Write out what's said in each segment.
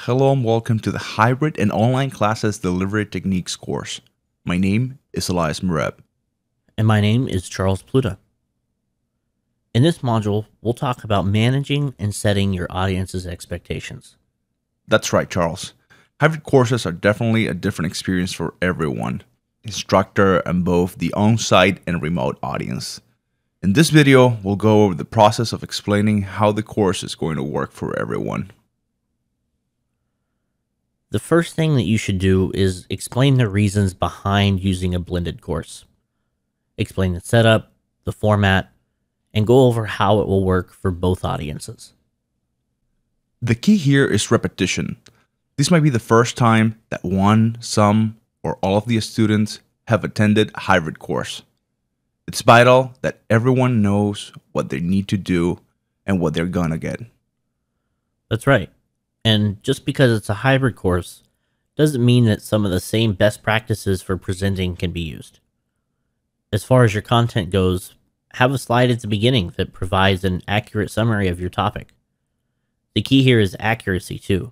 Hello and welcome to the Hybrid and Online Classes Delivery Techniques course. My name is Elias Mareb. And my name is Charles Pluta. In this module, we'll talk about managing and setting your audience's expectations. That's right, Charles. Hybrid courses are definitely a different experience for everyone, instructor and both the on-site and remote audience. In this video, we'll go over the process of explaining how the course is going to work for everyone. The first thing that you should do is explain the reasons behind using a blended course. Explain the setup, the format, and go over how it will work for both audiences. The key here is repetition. This might be the first time that one, some, or all of the students have attended a hybrid course. It's vital that everyone knows what they need to do and what they're gonna get. That's right. And just because it's a hybrid course doesn't mean that some of the same best practices for presenting can be used. As far as your content goes, have a slide at the beginning that provides an accurate summary of your topic. The key here is accuracy too.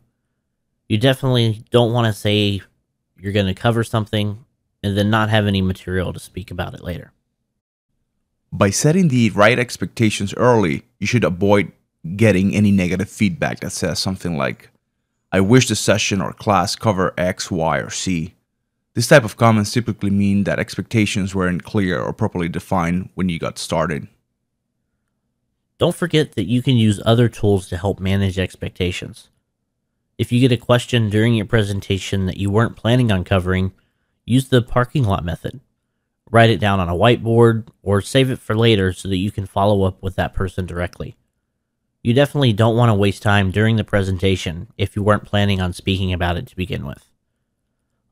You definitely don't want to say you're going to cover something and then not have any material to speak about it later. By setting the right expectations early, you should avoid getting any negative feedback that says something like, "I wish the session or class cover X, Y, or Z." This type of comments typically mean that expectations weren't clear or properly defined when you got started. Don't forget that you can use other tools to help manage expectations. If you get a question during your presentation that you weren't planning on covering, use the parking lot method. Write it down on a whiteboard or save it for later so that you can follow up with that person directly. You definitely don't want to waste time during the presentation if you weren't planning on speaking about it to begin with.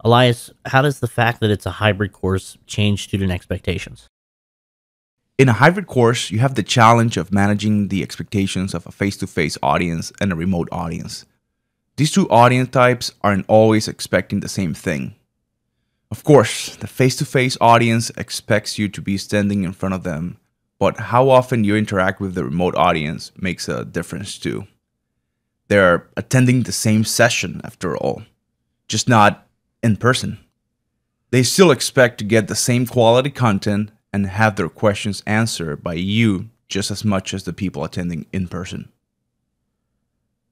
Elias, how does the fact that it's a hybrid course change student expectations? In a hybrid course, you have the challenge of managing the expectations of a face-to-face audience and a remote audience. These two audience types aren't always expecting the same thing. Of course, the face-to-face audience expects you to be standing in front of them, but how often you interact with the remote audience makes a difference too. They're attending the same session after all, just not in person. They still expect to get the same quality content and have their questions answered by you just as much as the people attending in person.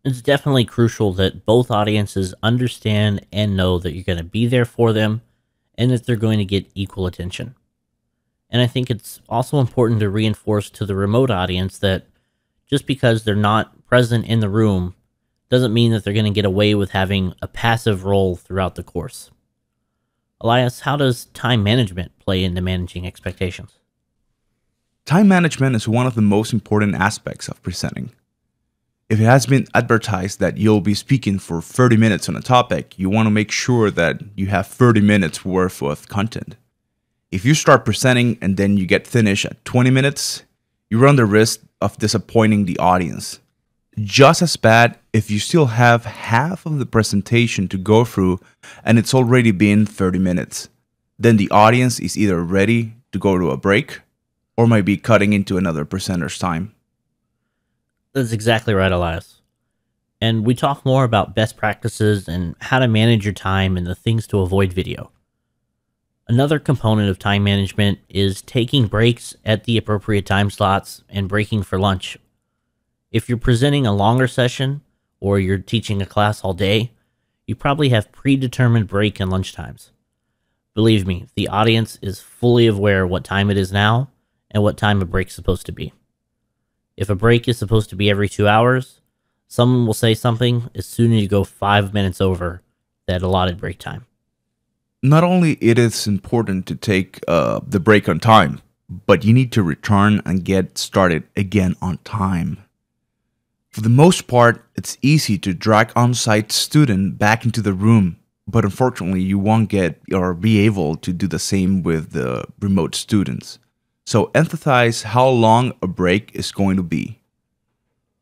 It's definitely crucial that both audiences understand and know that you're going to be there for them and that they're going to get equal attention. And I think it's also important to reinforce to the remote audience that just because they're not present in the room doesn't mean that they're going to get away with having a passive role throughout the course. Elias, how does time management play into managing expectations? Time management is one of the most important aspects of presenting. If it has been advertised that you'll be speaking for 30 minutes on a topic, you want to make sure that you have 30 minutes worth of content. If you start presenting and then you get finished at 20 minutes, you run the risk of disappointing the audience. Just as bad if you still have half of the presentation to go through and it's already been 30 minutes. Then the audience is either ready to go to a break or might be cutting into another presenter's time. That's exactly right, Elias. And we talk more about best practices and how to manage your time and the things to avoid video. Another component of time management is taking breaks at the appropriate time slots and breaking for lunch. If you're presenting a longer session or you're teaching a class all day, you probably have predetermined break and lunch times. Believe me, the audience is fully aware what time it is now and what time a break is supposed to be. If a break is supposed to be every 2 hours, someone will say something as soon as you go 5 minutes over that allotted break time. Not only it is important to take the break on time, but you need to return and get started again on time. For the most part, it's easy to drag on-site student back into the room, but unfortunately you won't get or be able to do the same with the remote students. So emphasize how long a break is going to be.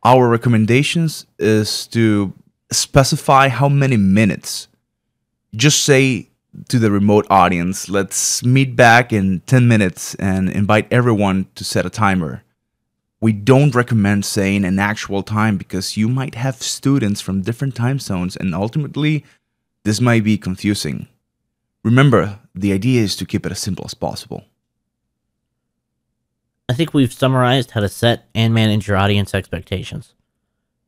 Our recommendations is to specify how many minutes. Just say to the remote audience, let's meet back in 10 minutes and invite everyone to set a timer. We don't recommend saying an actual time because you might have students from different time zones and ultimately this might be confusing. Remember, the idea is to keep it as simple as possible. I think we've summarized how to set and manage your audience expectations.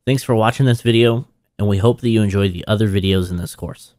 Thanks for watching this video, and we hope that you enjoyed the other videos in this course.